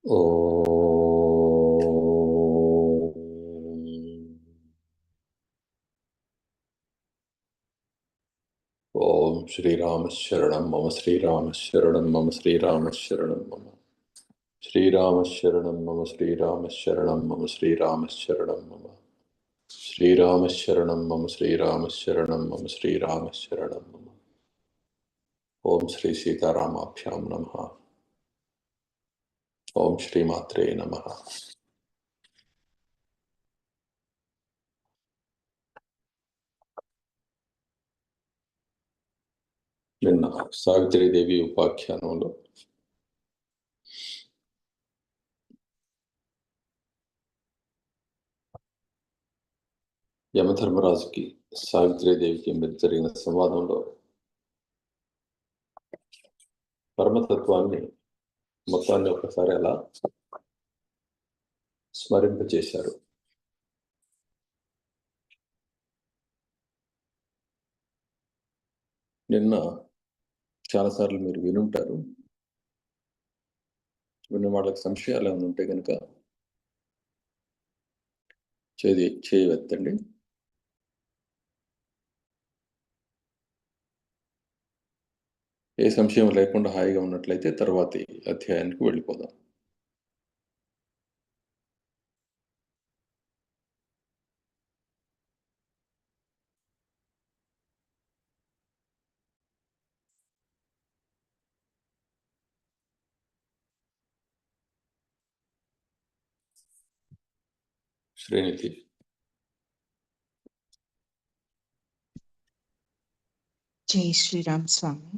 ఓం శ్రీరామ శరణం మమ శ్రీరామ శరణం మమ శ్రీరామ శరణం మమ శ్రీరామ శరణం మమ శ్రీరామ శరణం మమ శ్రీరామ శరణం మమ శ్రీరామ శరణం మమ శ్రీరామ శరణం మమ శ్రీరామ శరణం మమ. ఓం శ్రీ సీతారామాభ్యాం నమః. ఓం శ్రీమాత్రే నమః. నిన్న సావిత్రీదేవి ఉపాఖ్యానంలో యమధర్మరాజుకి సావిత్రీదేవికి మధ్య జరిగిన సంవాదంలో పరమతత్వాన్ని మొత్తాన్ని ఒకసారి అలా స్మరింపచేశారు. నిన్న చాలాసార్లు మీరు వినుంటారు. విన్న వాళ్ళకి సంశయాలు ఏమైనా ఉంటే కనుక చేయవెత్తండి. ఏ సంశయం లేకుండా హాయిగా ఉన్నట్లయితే తర్వాతి అధ్యాయానికి వెళ్ళిపోదాం. శ్రీనిధి. జై శ్రీరామ్ స్వామి.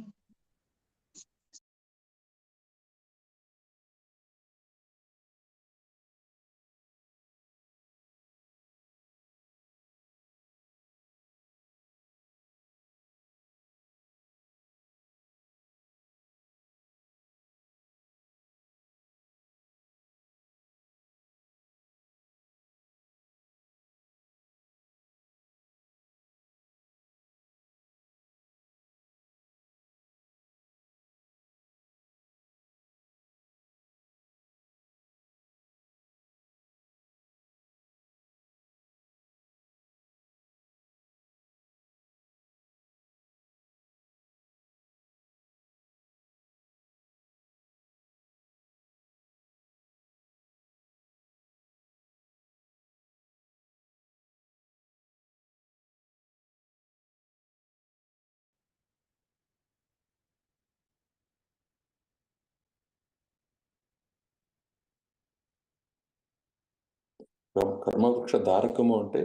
కర్మవృక్ష ధారకము అంటే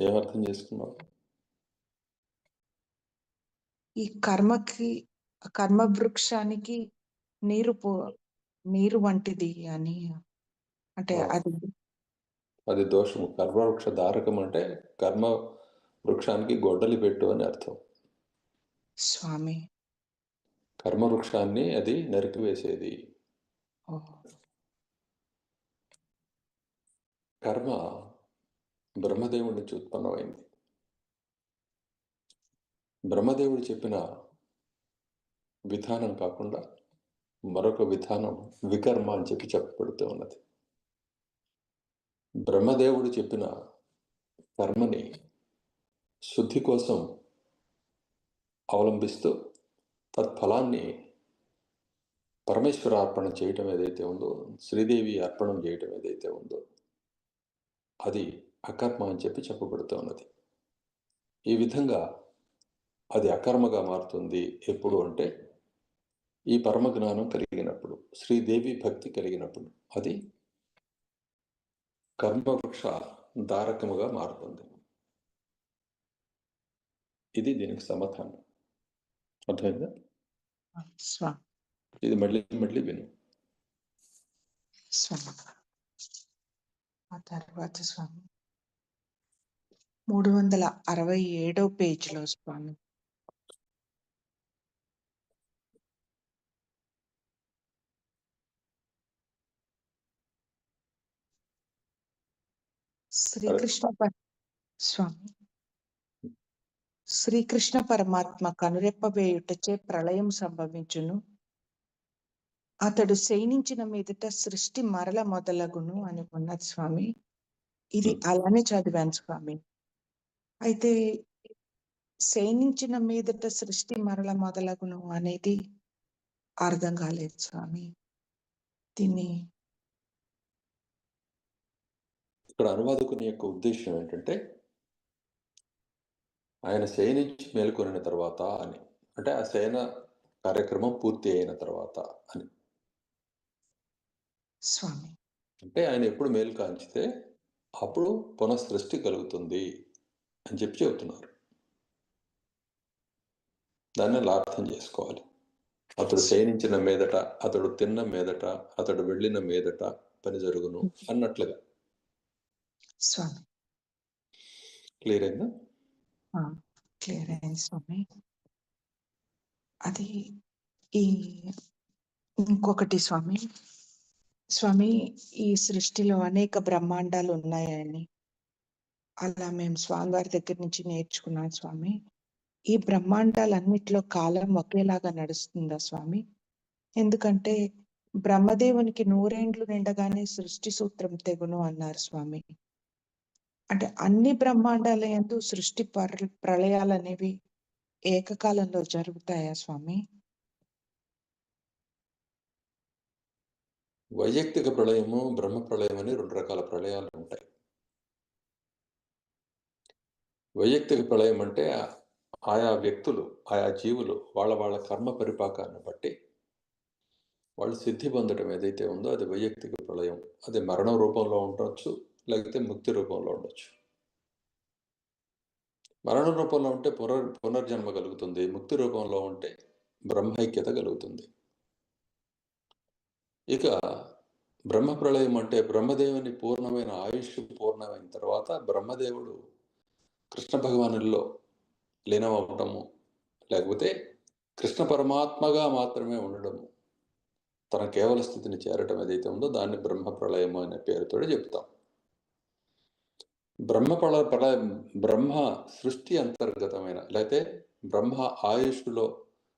ఏమర్థం చేసుకున్నావు? ఈ కర్మ వృక్షానికి నీరు వంటిది అని, అంటే అది దోషము. కర్మవృక్ష ధారకం అంటే కర్మ వృక్షానికి గొడ్డలి పెట్టు అని అర్థం. స్వామి, కర్మవృక్షాన్ని అది నరికివేసేది. కర్మ బ్రహ్మదేవుడి నుంచి ఉత్పన్నమైంది. బ్రహ్మదేవుడు చెప్పిన విధానం కాకుండా మరొక విధానం వికర్మ అని చెప్పబడుతూ ఉన్నది. బ్రహ్మదేవుడు చెప్పిన కర్మని శుద్ధి కోసం అవలంబిస్తూ తత్ఫలాన్ని పరమేశ్వర అర్పణం చేయటం ఏదైతే ఉందో, శ్రీదేవి అర్పణం చేయటం ఏదైతే ఉందో, అది అకర్మ అని చెప్పబడుతూ ఉన్నది. ఈ విధంగా అది అకర్మగా మారుతుంది ఎప్పుడు అంటే ఈ పరమ జ్ఞానం కలిగినప్పుడు, శ్రీదేవి భక్తి కలిగినప్పుడు అది కర్మవృక్ష ధారకముగా మారుతుంది. ఇది దీనికి సమాధానం. అర్థమైందా? ఇది మళ్ళీ విను. ఆ తర్వాత స్వామి 367వ పేజీలో స్వామి, శ్రీకృష్ణ పరమాత్మ కనురెప్ప వేయుటచే ప్రళయం సంభవించును. అతడు శయనించిన మీదట సృష్టి మరల మొదలగును అని ఉన్నది స్వామి. ఇది అలానే చదివాను స్వామి. అయితే శయనించిన మీదట సృష్టి మరల మొదలగును అనేది అర్థం కాలేదు స్వామి. దీన్ని ఇక్కడ అనువాదకుని యొక్క ఉద్దేశం ఏంటంటే ఆయన శయనించి మేలుకొనిన తర్వాత అని, అంటే ఆ శయన కార్యక్రమం పూర్తి అయిన తర్వాత అని. స్వామి అంటే ఆయన ఎప్పుడు మేలు కాంచితే అప్పుడు పునఃసృష్టి కలుగుతుంది అని చెప్పి చెబుతున్నారు. దాన్ని అలా అర్థం చేసుకోవాలి. అతడు శయనించిన మీదట, అతడు తిన్న మీదట, అతడు వెళ్ళిన మీదట పని జరుగును అన్నట్లుగా. స్వామి క్లియర్ అయిందా? క్లియర్ అయింది స్వామి. అది ఈ ఇంకొకటి స్వామి, ఈ సృష్టిలో అనేక బ్రహ్మాండాలు ఉన్నాయని అలా మేము స్వామివారి దగ్గర నుంచి నేర్చుకున్నాం స్వామి. ఈ బ్రహ్మాండాలన్నిటిలో కాలం ఒకేలాగా నడుస్తుందా స్వామి? ఎందుకంటే బ్రహ్మదేవునికి 100 ఏండ్లు నిండగానే సృష్టి సూత్రం తెగును అన్నారు స్వామి. అంటే అన్ని బ్రహ్మాండాల యందు సృష్టి ప్రళయాలనేవి ఏకకాలంలో జరుగుతాయా స్వామి? వైయక్తిక ప్రళయము, బ్రహ్మ ప్రళయం అని 2 రకాల ప్రళయాలు ఉంటాయి. వైయక్తిక ప్రళయం అంటే ఆయా వ్యక్తులు, ఆయా జీవులు వాళ్ళ కర్మ పరిపాకాన్ని బట్టి వాళ్ళు సిద్ధి పొందడం ఏదైతే ఉందో అది వైయక్తిక ప్రళయం. అది మరణం రూపంలో ఉండొచ్చు, లేకపోతే ముక్తి రూపంలో ఉండొచ్చు. మరణం రూపంలో ఉంటే పునర్జన్మ కలుగుతుంది, ముక్తి రూపంలో ఉంటే బ్రహ్మైక్యత కలుగుతుంది. ఇక బ్రహ్మ ప్రళయం అంటే బ్రహ్మదేవుని పూర్ణమైన ఆయుష్ పూర్ణమైన తర్వాత బ్రహ్మదేవుడు కృష్ణ భగవానుల్లో లీనమవటము, లేకపోతే కృష్ణ పరమాత్మగా మాత్రమే ఉండడము, తన కేవల స్థితిని చేరటం ఏదైతే ఉందో దాన్ని బ్రహ్మ ప్రళయము అనే పేరుతో చెప్తాం. బ్రహ్మ సృష్టి అంతర్గతమైన, లేకపోతే బ్రహ్మ ఆయుష్లో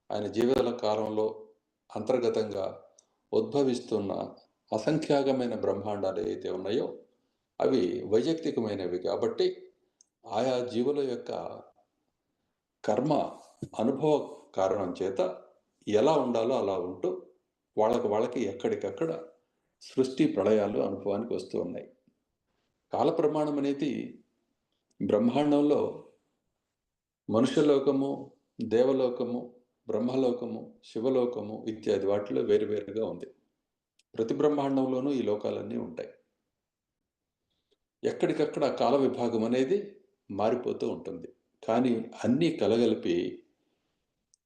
ఆయన జీవిత కాలంలో అంతర్గతంగా ఉద్భవిస్తున్న అసంఖ్యాకమైన బ్రహ్మాండాలు ఏవైతే ఉన్నాయో అవి వైయక్తికమైనవి కాబట్టి ఆయా జీవుల యొక్క కర్మ అనుభవ కారణం చేత ఎలా ఉండాలో అలా ఉంటూ వాళ్ళకి ఎక్కడికక్కడ సృష్టి ప్రళయాలు అనుభవానికి వస్తూ ఉన్నాయి. కాల ప్రమాణం అనేది బ్రహ్మాండంలో మనుష్యలోకము, దేవలోకము, బ్రహ్మలోకము, శివలోకము ఇత్యాది వాటిలో వేరువేరుగా ఉంది. ప్రతి బ్రహ్మాండంలోనూ ఈ లోకాలన్నీ ఉంటాయి. ఎక్కడికక్కడ కాల విభాగం అనేది మారిపోతూ ఉంటుంది. కానీ అన్నీ కలగలిపి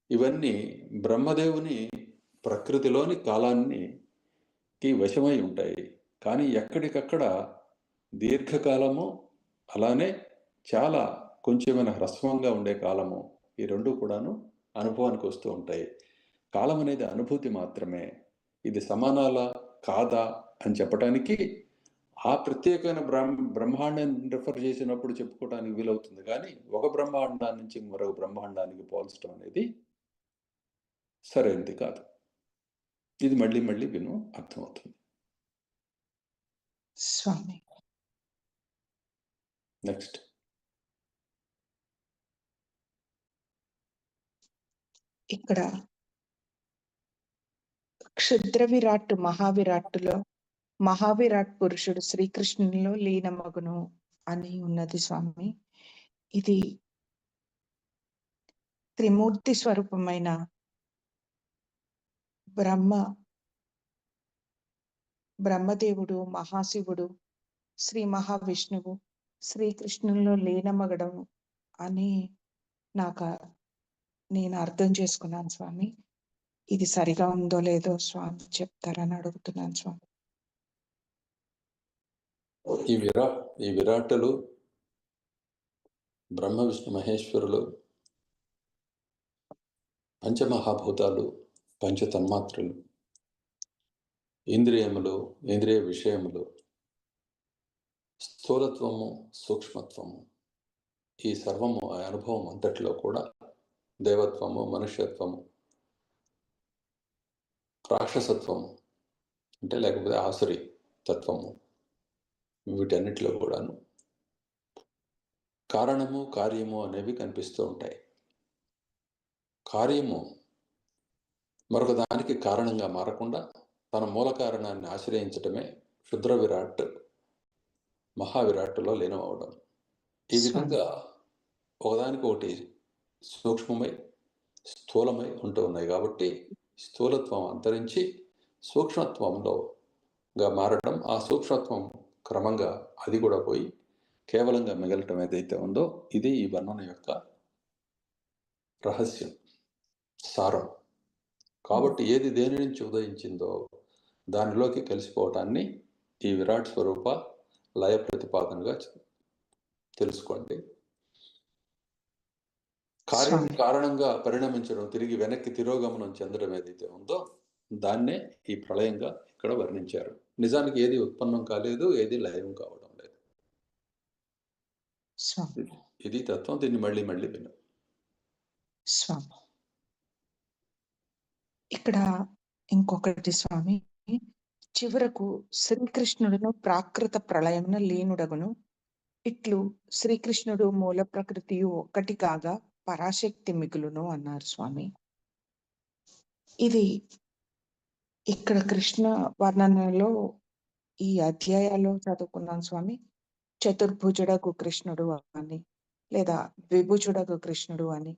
ఇవన్నీ బ్రహ్మదేవుని ప్రకృతిలోని కాలానికి వశమై ఉంటాయి. కానీ ఎక్కడికక్కడ దీర్ఘకాలము, అలానే చాలా కొంచెమైనా హ్రస్వంగా ఉండే కాలము, ఈ రెండు కూడాను అనుభవానికి వస్తూ ఉంటాయి. కాలం అనేది అనుభూతి మాత్రమే. ఇది సమానాల కాదా అని చెప్పడానికి ఆ ప్రత్యేకమైన బ్రహ్మాండాన్ని రిఫర్ చేసినప్పుడు చెప్పుకోవడానికి వీలవుతుంది. కానీ ఒక బ్రహ్మాండాన్ని నుంచి మరొక బ్రహ్మాండానికి పోల్చడం అనేది సరైనది కాదు. ఇది మళ్ళీ మళ్ళీ విను, అర్థమవుతుంది. స్వామి నెక్స్ట్. ఇక్కడ క్షుద్ర విరాట్ మహావిరాట్టులో మహావిరాట్ పురుషుడు శ్రీకృష్ణునిలో లీనమగును అని ఉన్నది స్వామి. ఇది త్రిమూర్తి స్వరూపమైన బ్రహ్మదేవుడు, మహాశివుడు, శ్రీ మహావిష్ణువు శ్రీకృష్ణునిలో లీనమగడం అని నేను అర్థం చేసుకున్నాను స్వామి. ఇది సరిగా ఉందో లేదో స్వామి చెప్తారని అడుగుతున్నాను స్వామి. ఈ విరాట్టులు బ్రహ్మ విష్ణు మహేశ్వరులు, పంచమహాభూతాలు, పంచతన్మాత్రలు, ఇంద్రియములు, ఇంద్రియ విషయములు, స్థూలత్వము, సూక్ష్మత్వము, ఈ సర్వము ఆ అనుభవం అంతటిలో కూడా దేవత్వము, మనుష్యత్వము, రాక్షసత్వము అంటే లేకపోతే ఆసురి తత్వము, వీటన్నిటిలో కూడాను కారణము కార్యము అనేవి కనిపిస్తూ ఉంటాయి. కార్యము మరొక దానికి కారణంగా మారకుండా తన మూల కారణాన్ని ఆశ్రయించటమే క్షుద్ర విరాట్ మహావిరాట్టులో లీనమవడం. ఈ విధంగా ఒకదానికి ఒకటి సూక్ష్మమై స్థూలమై ఉంటూ ఉన్నాయి కాబట్టి స్థూలత్వం అంతరించి సూక్ష్మత్వంలోగా మారడం, ఆ సూక్ష్మత్వం క్రమంగా అది కూడా పోయి కేవలంగా మిగలటం ఏదైతే ఉందో ఇది ఈ వర్ణన యొక్క రహస్యం, సారం. కాబట్టి ఏది దేని నుంచి ఉదయించిందో దానిలోకి కలిసిపోవటాన్ని ఈ విరాట్ స్వరూప లయ ప్రతిపాదనగా తెలుసుకోండి. కార్యం కారణంగా పరిణమించడం, తిరిగి వెనక్కి తిరోగమనం చెందడం ఏదైతే ఉందో దాన్నే ఈ ప్రళయంగా ఇక్కడ వర్ణించారు. నిజానికి ఏది ఉత్పన్నం కాలేదు, ఏది లయం కావడం లేదు. ఇది తత్వం. దీన్ని మళ్ళీ మళ్ళీ విను. స్వామి, ఇక్కడ ఇంకొకటి స్వామి, చివరకు శ్రీకృష్ణుడును ప్రాకృత ప్రళయమున లీనుడగును, ఇట్లు శ్రీకృష్ణుడు మూల ప్రకృతియు ఒక్కటి కాగా పరాశక్తి మిగులును అన్నారు స్వామి. ఇది ఇక్కడ కృష్ణ వర్ణనలో ఈ అధ్యాయాల్లో చదువుకున్నాను స్వామి. చతుర్భుజుడకు కృష్ణుడు అని, లేదా ద్విభుజుడకు కృష్ణుడు అని,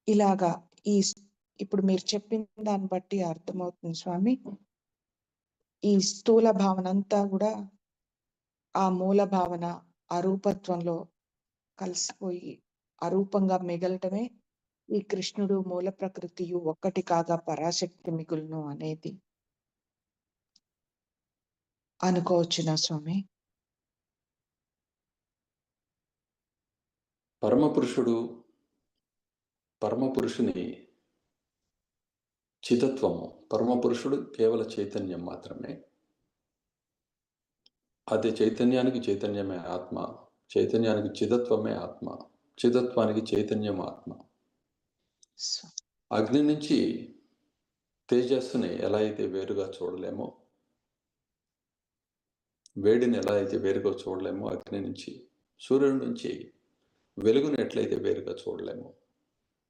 ఇలాగా ఇప్పుడు మీరు చెప్పిన దాన్ని బట్టి అర్థమవుతుంది స్వామి. ఈ స్థూల భావన అంతా కూడా ఆ మూల భావన అరూపత్వంలో కలిసిపోయి అరూపంగా మిగలటమే ఈ కృష్ణుడు మూల ప్రకృతియు ఒక్కటి కాగా పరాశక్తి మిగులును అనేది అనుకోవచ్చునా స్వామి? పరమపురుషుని చితత్వము, పరమపురుషుడు కేవల చైతన్యం మాత్రమే. అదే చైతన్యానికి చైతన్యమే ఆత్మ, చైతన్యానికి చిదత్వమే ఆత్మ, చిదత్వానికి చైతన్యం ఆత్మ. అగ్ని నుంచి తేజస్సుని ఎలా అయితే వేరుగా చూడలేమో, వేడిని ఎలా అయితే వేరుగా చూడలేమో, అగ్ని నుంచి సూర్యుడి నుంచి వెలుగుని ఎట్లయితే వేరుగా చూడలేమో,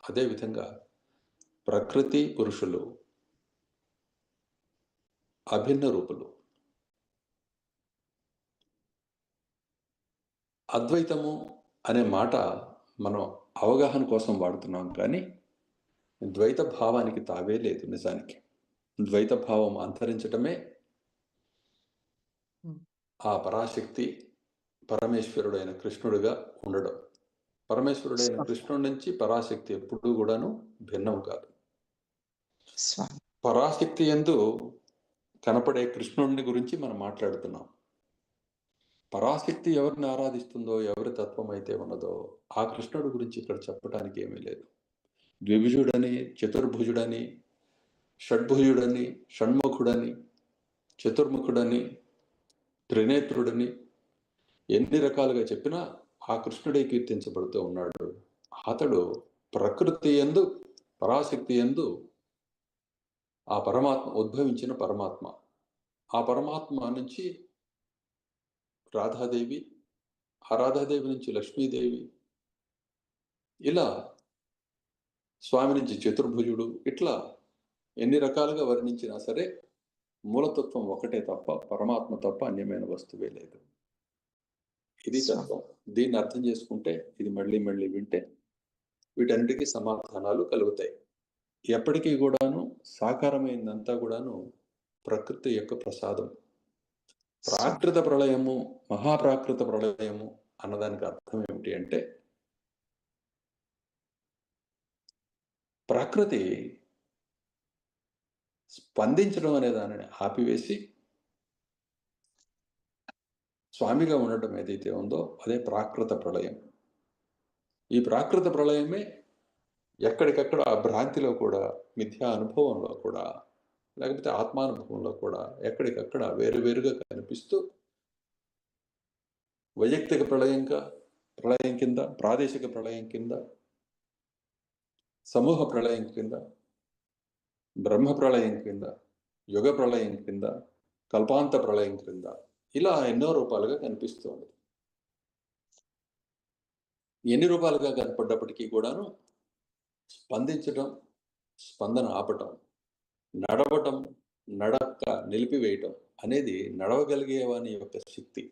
అదేవిధంగా ప్రకృతి పురుషులు అభిన్న రూపులు. అద్వైతము అనే మాట మనం అవగాహన కోసం వాడుతున్నాం, కానీ ద్వైత భావానికి తావే లేదు. నిజానికి ద్వైత భావం అంతరించటమే ఆ పరాశక్తి పరమేశ్వరుడైన కృష్ణుడిగా ఉండడం. పరమేశ్వరుడైన కృష్ణుడి నుంచి పరాశక్తి ఎప్పుడూ కూడాను భిన్నం కాదు. పరాశక్తి యందు కనపడే కృష్ణుడిని గురించి మనం మాట్లాడుతున్నాం. పరాశక్తి ఎవరిని ఆరాధిస్తుందో, ఎవరి తత్వం అయితే ఉన్నదో ఆ కృష్ణుడి గురించి ఇక్కడ చెప్పడానికి ఏమీ లేదు. ద్విభుజుడని, చతుర్భుజుడని, షడ్భుజుడని, షణ్ముఖుడని, చతుర్ముఖుడని, త్రినేత్రుడని ఎన్ని రకాలుగా చెప్పినా ఆ కృష్ణుడే కీర్తించబడుతూ ఉన్నాడు. అతడు ప్రకృతి యందు, పరాశక్తి యందు ఆ పరమాత్మ ఉద్భవించిన పరమాత్మ. ఆ పరమాత్మ నుంచి రాధాదేవి, ఆ రాధాదేవి నుంచి లక్ష్మీదేవి, ఇలా స్వామి నుంచి చతుర్భుజుడు, ఇట్లా ఎన్ని రకాలుగా వర్ణించినా సరే మూలతత్వం ఒకటే తప్ప, పరమాత్మ తప్ప అన్యమైన వస్తువే లేదు. ఇది తత్వం. దీన్ని అర్థం చేసుకుంటే, ఇది మళ్ళీ మళ్ళీ వింటే వీటన్నిటికీ సమాధానాలు కలుగుతాయి. ఎప్పటికీ కూడాను సాకారమైందంతా కూడాను ప్రకృతి యొక్క ప్రసాదం. ప్రాకృత ప్రళయము, మహాప్రాకృత ప్రళయము అన్నదానికి అర్థం ఏమిటి అంటే, ప్రకృతి స్పందించడం అనే దానిని ఆపివేసి స్వామిగా ఉండటం ఏదైతే ఉందో అదే ప్రాకృత ప్రళయం. ఈ ప్రాకృత ప్రళయమే ఎక్కడికక్కడ ఆ భ్రాంతిలో కూడా, మిథ్యా అనుభవంలో కూడా, లేకపోతే ఆత్మానుభవంలో కూడా ఎక్కడికక్కడ వేరువేరుగా కనిపిస్తూ వైయక్తిక ప్రళయం కింద, ప్రాదేశిక ప్రళయం కింద, సమూహ ప్రళయం కింద, బ్రహ్మ ప్రళయం కింద యుగ ప్రళయం క్రింద, కల్పాంత ప్రళయం క్రింద, ఇలా ఎన్నో రూపాలుగా కనిపిస్తోంది. ఎన్ని రూపాలుగా కనపడ్డప్పటికీ కూడాను స్పందించటం, స్పందన ఆపటం, నడవటం, నడక నిలిపివేయటం అనేది నడవగలిగే వాని యొక్క శక్తి.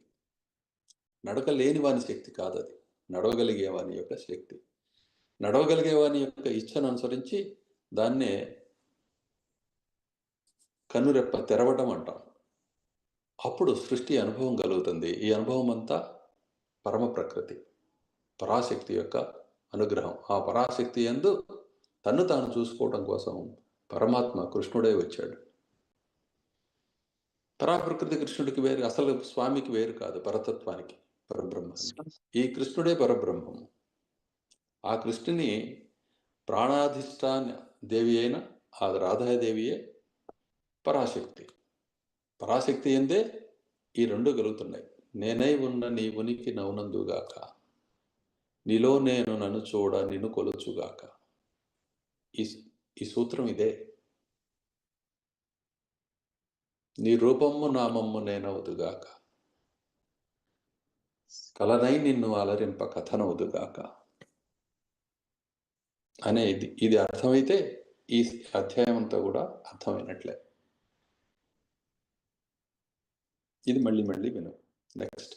నడక లేని వాని శక్తి కాదు అది, నడవగలిగే వాని యొక్క శక్తి. నడవగలిగే వాని యొక్క ఇచ్చను అనుసరించి దాన్నే కన్నురెప్ప తెరవటం అంటాం. అప్పుడు సృష్టి అనుభవం కలుగుతుంది. ఈ అనుభవం అంతా పరమ ప్రకృతి, పరాశక్తి యొక్క అనుగ్రహం. ఆ పరాశక్తి యందు తన్ను తాను చూసుకోవడం కోసం పరమాత్మ కృష్ణుడే వచ్చాడు. పరాప్రకృతి కృష్ణుడికి వేరు, అసలు స్వామికి వేరు కాదు, పరతత్వానికి, పరబ్రహ్మానికి. ఈ కృష్ణుడే పరబ్రహ్మము. ఆ కృష్ణుని ప్రాణాధిష్టాన దేవి అయిన ఆ రాధాదేవియే పరాశక్తి. పరాశక్తి ఎందే ఈ రెండు కలుగుతున్నాయి. నేనై ఉన్న నీ ఉనికి నౌనందుగాక, నీలో నేను నన్ను చూడ నిన్ను కొలుచుగాక. ఈ సూత్రం ఇదే. నీ రూపము నామమ్ము నేనవుదుగాక, కలనై నిన్ను అలరింప కథనవుదుగాక అనేది. ఇది అర్థమైతే ఈ అధ్యాయం అంతా కూడా అర్థమైనట్లే. ఇది మళ్ళీ మళ్ళీ విను. నెక్స్ట్.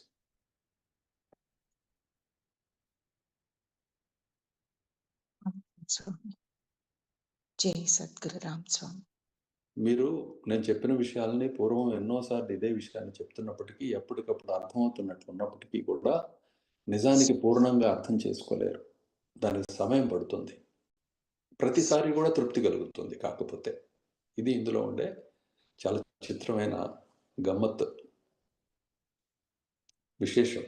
జై సద్గురు రామ్ స్వామి. మీరు నేను చెప్పిన విషయాలని పూర్వం ఎన్నోసార్లు ఇదే విషయాన్ని చెప్తున్నప్పటికీ, ఎప్పటికప్పుడు అర్థమవుతున్నట్లు ఉన్నప్పటికీ కూడా నిజానికి పూర్ణంగా అర్థం చేసుకోలేరు. దానికి సమయం పడుతుంది. ప్రతిసారి కూడా తృప్తి కలుగుతుంది. కాకపోతే ఇది ఇందులో ఉండే చాలా చిత్రమైన గమ్మత్తు, విశేషం.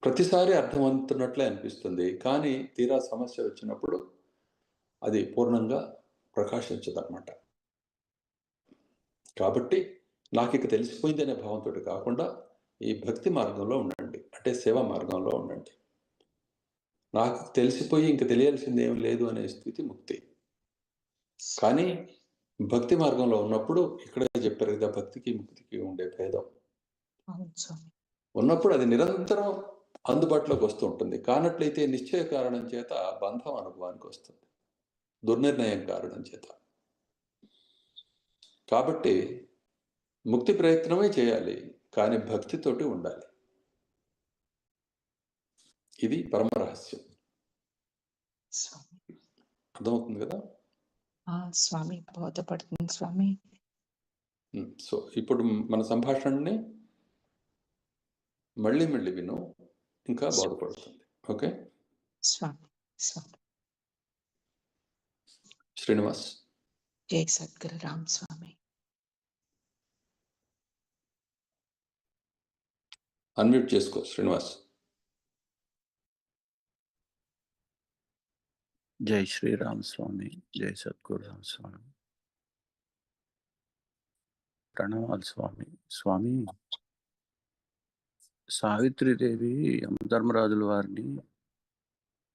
ప్రతిసారి అర్థమవుతున్నట్లే అనిపిస్తుంది, కానీ తీరా సమస్య వచ్చినప్పుడు అది పూర్ణంగా ప్రకాశించదన్నమాట. కాబట్టి నాకు ఇక తెలిసిపోయింది అనే భావంతో కాకుండా ఈ భక్తి మార్గంలో ఉండండి, అంటే సేవా మార్గంలో ఉండండి. నాకు తెలిసిపోయి ఇంక తెలియాల్సింది ఏం లేదు అనే స్థితి ముక్తి. కానీ భక్తి మార్గంలో ఉన్నప్పుడు ఇక్కడే చెప్పారు కదా, భక్తికి ముక్తికి ఉండే భేదం. ఉన్నప్పుడు అది నిరంతరం అందుబాటులోకి వస్తూ ఉంటుంది. కానట్లయితే నిశ్చయ కారణం చేత బంధం అనుభవానికి వస్తుంది, దుర్నిర్ణయం కారణం చేత. కాబట్టి ముక్తి ప్రయత్నమే చేయాలి, కానీ భక్తితోటి ఉండాలి. ఇది పరమ రహస్యం. అర్థమవుతుంది కదా స్వామి? బోధపడుతుంది స్వామి. సో ఇప్పుడు మన సంభాషణని మళ్ళీ మళ్ళీ విను, ఇంకా బాధపడుతుంది. ఓకే స్వామి. స్వామి. శ్రీనివాస్. జై సద్గురు రామ్ స్వామి. అన్మ్యూట్ చేసుకో శ్రీనివాస్. జై శ్రీరామ్ స్వామి. జై సద్గురు రామ్ స్వామి. ప్రణవాలు స్వామి. స్వామి, సావిత్రిదేవి యమధర్మరాజుల వారిని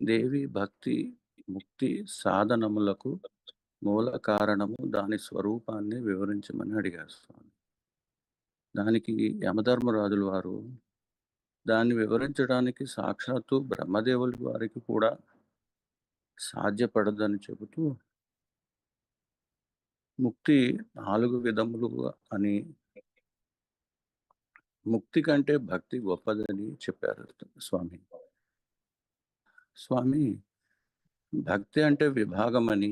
దేవి భక్తి ముక్తి సాధనములకు మూల కారణము దాని స్వరూపాన్ని వివరించమని అడిగారు స్వామి. దానికి యమధర్మరాజుల వారు దాన్ని వివరించడానికి సాక్షాత్తు బ్రహ్మదేవుల వారికి కూడా సాధ్యపడదని చెబుతూ ముక్తి 4 విధములుగా అని, ముక్తి కంటే భక్తి గొప్పదని చెప్పారు స్వామి. స్వామి, భక్తి అంటే విభాగమని,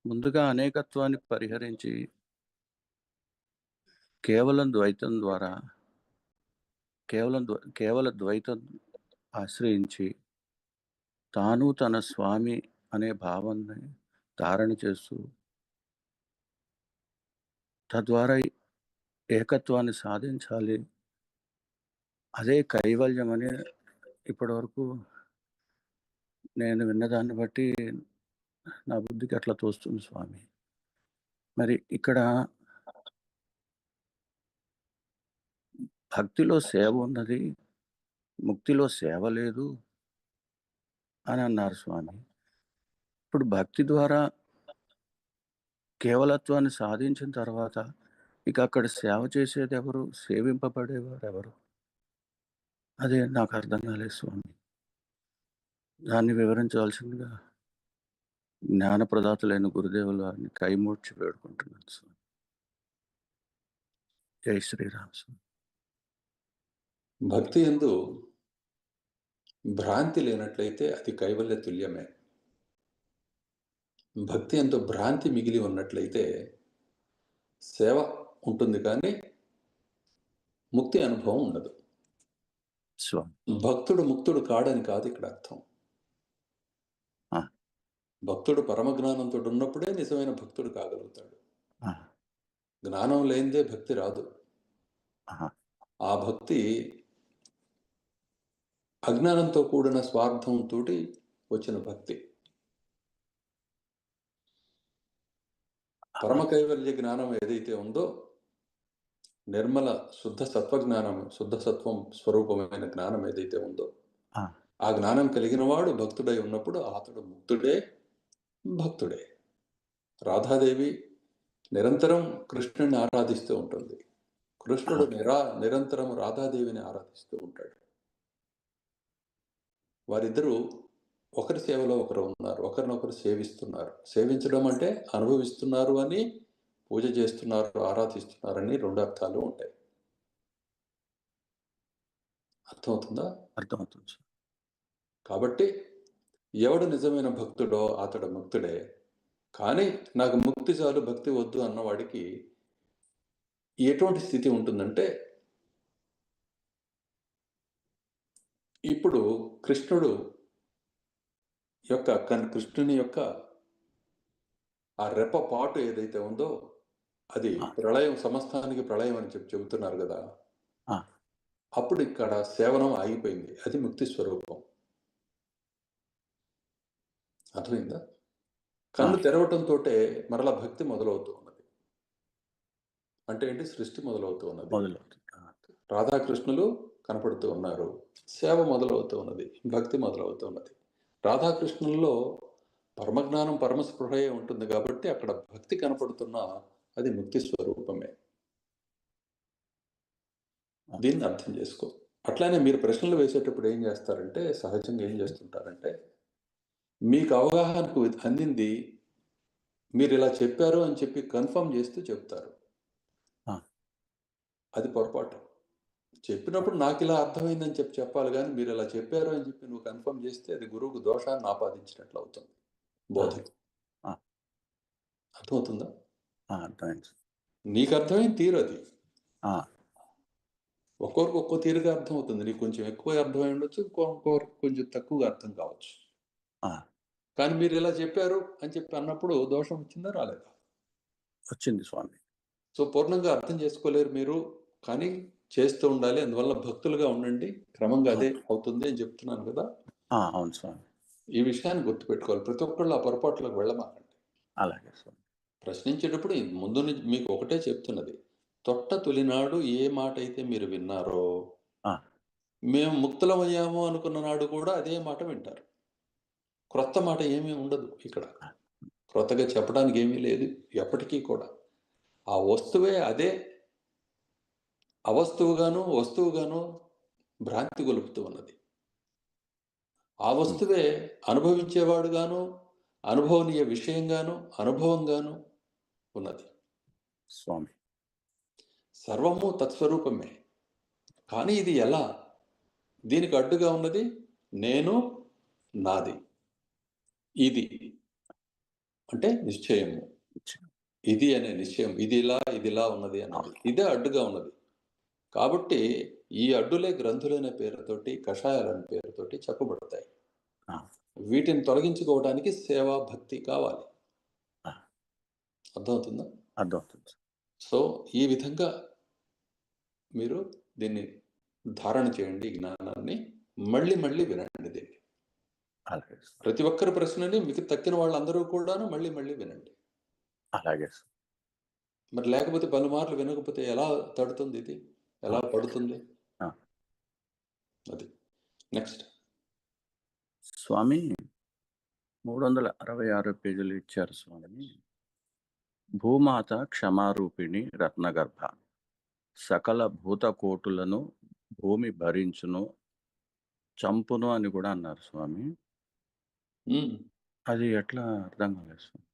ముందుగా అనేకత్వాన్ని పరిహరించి కేవలం ద్వైతం ద్వారా కేవల ద్వైతం ఆశ్రయించి తాను తన స్వామి అనే భావాన్ని ధారణ చేస్తూ తద్వారా ఏకత్వాన్ని సాధించాలి, అదే కైవల్యం అని ఇప్పటివరకు నేను విన్నదాన్ని బట్టి నా బుద్ధికి అట్లా తోస్తుంది స్వామి. మరి ఇక్కడ భక్తిలో సేవ ఉన్నది, ముక్తిలో సేవ లేదు అని అన్నారు స్వామి. ఇప్పుడు భక్తి ద్వారా కేవలత్వాన్ని సాధించిన తర్వాత ఇక అక్కడ సేవ చేసేది ఎవరు? సేవింపబడేవారు ఎవరు? అదే నాకు అర్థం కాలేదు స్వామి. దాన్ని వివరించవలసిందిగా జ్ఞాన ప్రదాతలైన గురుదేవుల వారిని కైమూడ్చి వేడుకుంటున్నాను స్వామి. జై శ్రీరామ్ స్వామి. భక్తి యందు భ్రాంతి లేనట్లయితే అది కైవల్య తుల్యమే. భక్తి యందు భ్రాంతి మిగిలి ఉన్నట్లయితే సేవ ఉంటుంది కానీ ముక్తి అనుభవం ఉండదు. స్వామి. భక్తుడు ముక్తుడు కాడని కాదు ఇక్కడ అర్థం. ఆ. భక్తుడు పరమజ్ఞానంతో ఉన్నప్పుడే నిజమైన భక్తుడు కాగలుగుతాడు. ఆ. జ్ఞానం లేనిదే భక్తి రాదు. ఆహా. ఆ భక్తి అజ్ఞానంతో కూడిన స్వార్థంతో వచ్చిన భక్తి. పరమ కైవల్య జ్ఞానం ఏదైతే ఉందో, నిర్మల శుద్ధ సత్వజ్ఞానం, శుద్ధ సత్వం స్వరూపమైన జ్ఞానం ఏదైతే ఉందో, ఆ. ఆ జ్ఞానం కలిగిన వాడు భక్తుడై ఉన్నప్పుడు అతడు ముక్తుడే, భక్తుడే. రాధాదేవి నిరంతరం కృష్ణుడిని ఆరాధిస్తూ ఉంటుంది. కృష్ణుడు నిరంతరం రాధాదేవిని ఆరాధిస్తూ ఉంటాడు. వారిద్దరూ ఒకరి సేవలో ఒకరు ఉన్నారు, ఒకరినొకరు సేవిస్తున్నారు. సేవించడం అంటే అనుభవిస్తున్నారు అని, పూజ చేస్తున్నారు, ఆరాధిస్తున్నారని రెండు అర్థాలు ఉంటాయి. అర్థమవుతుందా? అర్థమవుతుంది. కాబట్టి ఎవడు నిజమైన భక్తుడో అతడు ముక్తుడే. కానీ నాకు ముక్తి చాలు, భక్తి వద్దు అన్నవాడికి ఎటువంటి స్థితి ఉంటుందంటే, ఇప్పుడు కృష్ణుని యొక్క ఆ రెప్ప పాటు ఏదైతే ఉందో అది ప్రళయం, సమస్తానికి ప్రళయం అని చెబుతున్నారు కదా. అప్పుడు ఇక్కడ సేవనం ఆగిపోయింది. అది ముక్తి స్వరూపం. అర్థమైందా? కన్ను తెరవటంతో మరలా భక్తి మొదలవుతూ ఉన్నది. అంటే ఏంటి? సృష్టి మొదలవుతూ ఉన్నది. రాధాకృష్ణులు కనపడుతూ ఉన్నారు, సేవ మొదలవుతూ ఉన్నది, భక్తి మొదలవుతూ ఉన్నది. రాధాకృష్ణుల్లో పరమజ్ఞానం, పరమస్పృహయే ఉంటుంది కాబట్టి అక్కడ భక్తి కనపడుతున్నా అది ముక్తి స్వరూపమే. దీన్ని అర్థం చేసుకో. అట్లానే మీరు ప్రశ్నలు వేసేటప్పుడు ఏం చేస్తారంటే, సహజంగా ఏం చేస్తుంటారంటే, మీకు అవగాహనకు అందింది మీరు ఇలా చెప్పారు అని చెప్పి కన్ఫర్మ్ చేస్తూ చెప్తారు. అది పొరపాటు. చెప్పినప్పుడు నాకు ఇలా అర్థమైందని చెప్పాలి, కానీ మీరు ఇలా చెప్పారు అని చెప్పి నువ్వు కన్ఫర్మ్ చేస్తే అది గురువుకు దోషాన్ని ఆపాదించినట్లు అవుతుంది బోధకు. అర్థమవుతుందా? అర్థమైంది. నీకు అర్థమైన తీరు అది. ఒక్కొక్కరికి ఒక్కో తీరుగా అర్థమవుతుంది. నీకు కొంచెం ఎక్కువ అర్థమై ఉండొచ్చు, ఇంకొకరికి కొంచెం తక్కువగా అర్థం కావచ్చు. కానీ మీరు ఇలా చెప్పారు అని చెప్పి అన్నప్పుడు దోషం వచ్చిందా, రాలేదా? వచ్చింది స్వామి. సో పూర్ణంగా అర్థం చేసుకోలేరు మీరు, కానీ చేస్తూ ఉండాలి. అందువల్ల భక్తులుగా ఉండండి, క్రమంగా అదే అవుతుంది అని చెప్తున్నాను కదా. అవును స్వామి. ఈ విషయాన్ని గుర్తుపెట్టుకోవాలి. ప్రతి ఒక్కళ్ళు ఆ పొరపాట్లోకి వెళ్ళమాకండి. అలాగే స్వామి. ప్రశ్నించేటప్పుడు ముందు నుంచి మీకు ఒకటే చెప్తున్నది, తొట్ట తొలినాడు ఏ మాట అయితే మీరు విన్నారో, మేము ముక్తులమయ్యాము అనుకున్న నాడు కూడా అదే మాట వింటారు. క్రొత్త మాట ఏమీ ఉండదు ఇక్కడ. క్రొత్తగా చెప్పడానికి ఏమీ లేదు ఎప్పటికీ కూడా. ఆ వస్తువే అదే అవస్తువుగాను వస్తువుగాను భ్రాంతి గొలుపుతూ ఉన్నది. ఆ వస్తువే అనుభవించేవాడుగాను, అనుభవనీయ విషయంగాను, అనుభవంగాను ఉన్నది. స్వామి. సర్వము తత్స్వరూపమే. కానీ ఇది ఎలా? దీనికి అడ్డుగా ఉన్నది నేను, నాది, ఇది అంటే నిశ్చయము. ఇది అనే నిశ్చయం, ఇదిలా ఉన్నది అన్నది, ఇదే అడ్డుగా ఉన్నది. కాబట్టి ఈ అడ్డులే గ్రంథులైన పేరుతోటి, కషాయాలనే పేరుతోటి చెప్పబడతాయి. వీటిని తొలగించుకోవడానికి సేవా భక్తి కావాలి. అర్థమవుతుందా? అర్థమవుతుంది. సో ఈ విధంగా మీరు దీన్ని ధారణ చేయండి. జ్ఞానాన్ని మళ్ళీ మళ్ళీ వినండి. దీన్ని ప్రతి ఒక్కరి ప్రశ్నని మీకు తక్కిన వాళ్ళందరూ కూడాను మళ్ళీ మళ్ళీ వినండి. అలాగే. మరి లేకపోతే పలుమార్లు వినకపోతే ఎలా తడుతుంది, ఇది ఎలా పడుతుంది? అది నెక్స్ట్. స్వామి 366 పేజీలు ఇచ్చారు స్వామి. భూమాత క్షమారూపిణి రత్నగర్భ సకల భూతకోటులను భూమి భరించును చంపును అని కూడా అన్నారు స్వామి. ఉమ్. అది ఎట్లా అర్థం కాలేదు స్వామి.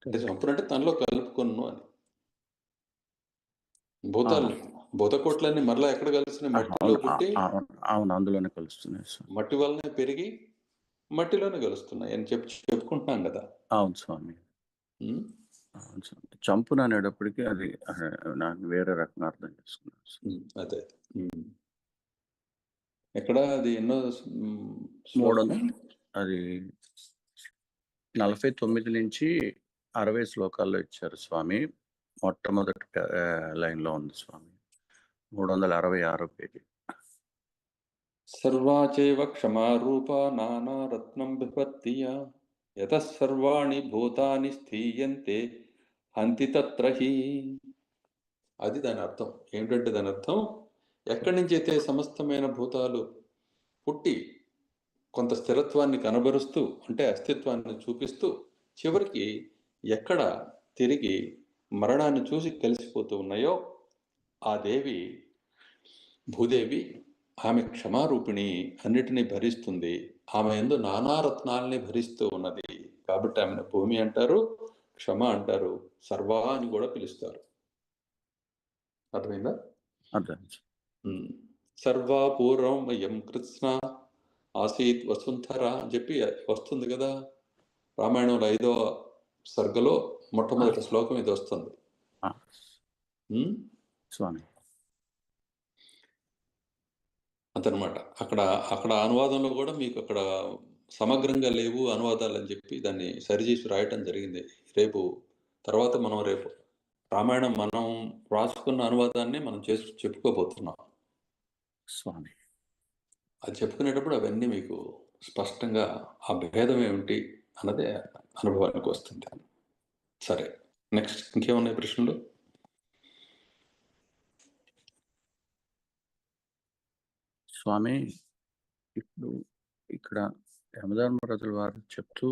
అంటే చంపునంటే తనలో కలుపుకొను అని. భూతాలు భూతకోట్లన్నీ మరలా ఎక్కడ కలిసినాయి? మట్టిలో పుట్టి అవును, అందులోనే కలుస్తున్నాయి స్వామి. మట్టి వల్లనే పెరిగి మట్టిలోనే కలుస్తున్నాయి అని చెప్పుకుంటున్నాం కదా. అవును స్వామి. ఉమ్. అవును స్వామి. చంపును అనేటప్పటికీ అది నాకు వేరే రకంగా అర్థం చేసుకున్నాను స్వామి. అదే. ఎక్కడ అది ఎన్నో మూడో అది 49 నుంచి 60 శ్లోకాల్లో ఇచ్చారు స్వామి. మొట్టమొదటి లైన్లో ఉంది స్వామి, 366 పేజీ. సర్వాచైవ క్షమారూప నానారత్నం బిభర్తియ యతః సర్వాణి భూతాని స్థీయంతే హంతి తత్రహి. అది దాని అర్థం. ఏమిటంటే దాని అర్థం, ఎక్కడి నుంచి అయితే సమస్తమైన భూతాలు పుట్టి కొంత స్థిరత్వాన్ని కనబరుస్తూ, అంటే అస్తిత్వాన్ని చూపిస్తూ, చివరికి ఎక్కడ తిరిగి మరణాన్ని చూసి కలిసిపోతూ ఉన్నాయో ఆ దేవి, భూదేవి, ఆమె క్షమారూపిణి, అన్నిటినీ భరిస్తుంది. ఆమె యందు నానారత్నాల్ని భరిస్తూ ఉన్నది కాబట్టి ఆమెను భూమి అంటారు, క్షమ అంటారు, సర్వా అని కూడా పిలుస్తారు. అర్థమైందా? అర్థం. సర్వా పూర్వం వయం కృష్ణ ఆసీత్ వసుంధర అని చెప్పి వస్తుంది కదా రామాయణంలో 5వ సర్గలో మొట్టమొదటి శ్లోకం ఇది వస్తుంది స్వామి. అంతనమాట. అక్కడ అనువాదంలో కూడా మీకు అక్కడ సమగ్రంగా లేవు అనువాదాలు అని చెప్పి దాన్ని సరిచేసి రాయటం జరిగింది. తర్వాత మనం రేపు రామాయణం మనం రాసుకున్న అనువాదాన్ని మనం చెప్పుకోబోతున్నాం స్వామి. అది చెప్పుకునేటప్పుడు అవన్నీ మీకు స్పష్టంగా ఆ భేదం ఏమిటి అన్నదే అనుభవానికి వస్తుంది. సరే, నెక్స్ట్ ఇంకేమున్నాయి ప్రశ్నలు? స్వామి, ఇప్పుడు ఇక్కడ యమధర్మరాజుల వారు చెప్తూ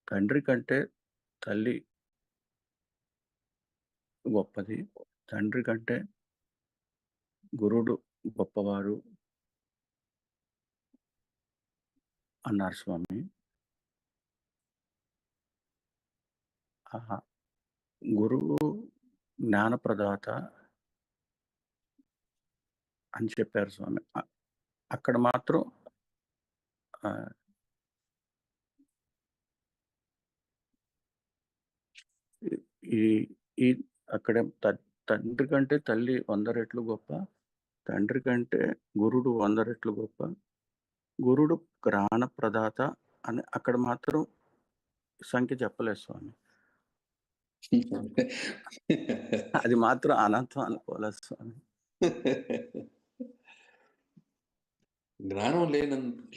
తండ్రి కంటే తల్లి గొప్పది, తండ్రి కంటే గురుడు గొప్పవారు అన్నారు స్వామి. గురువు జ్ఞానప్రదాత అని చెప్పారు స్వామి. అక్కడ మాత్రం అక్కడ తండ్రి కంటే తల్లి 100 రెట్లు గొప్ప, తండ్రి కంటే గురుడు 100 రెట్లు గొప్ప, గురుడు జ్ఞాన ప్రదాత అని అక్కడ మాత్రం సంఖ్య చెప్పలేదు స్వామి. అది మాత్రం అనంతం అనుకోలేదు స్వామి. జ్ఞానం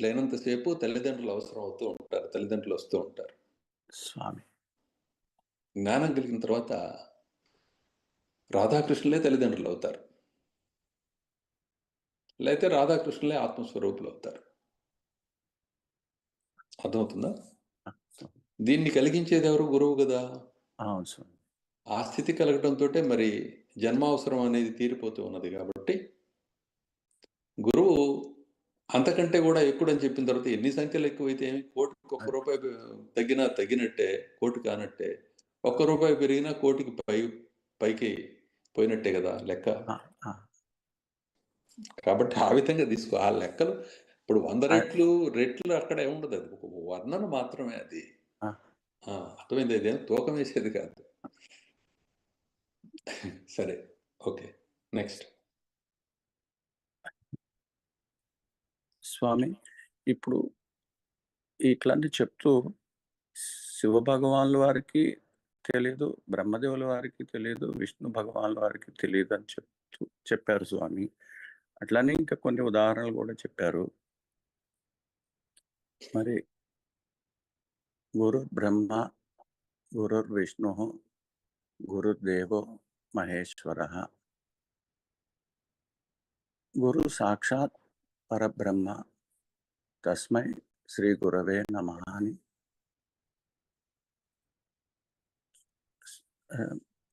లేనంతసేపు తల్లిదండ్రులు అవసరం అవుతూ ఉంటారు, తల్లిదండ్రులు వస్తూ ఉంటారు స్వామి. జ్ఞానం కలిగిన తర్వాత రాధాకృష్ణులే తల్లిదండ్రులు అవుతారు, లేకపోతే రాధాకృష్ణులే ఆత్మస్వరూపులు అవుతారు. అర్థమవుతుందా? దీన్ని కలిగించేది ఎవరు? గురువు కదా. అవును స్వామి. ఆ స్థితి కలగడంతో మరి జన్మావసరం అనేది తీరిపోతూ ఉన్నది కాబట్టి గురువు అంతకంటే కూడా ఎక్కువని చెప్పిన తర్వాత ఎన్ని సంఖ్యలు ఎక్కువైతే కోటికి 1 రూపాయి తగ్గినట్టే, కోటి కానట్టే. 1 రూపాయి పెరిగినా కోటికి పైకి పోయినట్టే కదా లెక్క. కాబట్టి ఆ విధంగా తీసుకో. ఆ లెక్కలు ఇప్పుడు 100 రెట్లు అక్కడ ఏముండదు, అది ఒక వర్ణన మాత్రమే. అది అర్థమైంది, ఇదేం తూకం వేసేది కాదు. సరే, ఓకే, నెక్స్ట్. స్వామి, ఇప్పుడు ఇట్లాంటి చెప్తూ శివ భగవాన్ల వారికి తెలియదు, బ్రహ్మదేవుల వారికి తెలియదు, విష్ణు భగవాన్ల వారికి తెలియదు అని చెప్పారు స్వామి. అట్లానే ఇంకా కొన్ని ఉదాహరణలు కూడా చెప్పారు. మరి గురు బ్రహ్మ, గురు విష్ణు, గురుదేవో మహేశ్వర, గురు సాక్షాత్ పరబ్రహ్మ తస్మై శ్రీ గురవే నమః అని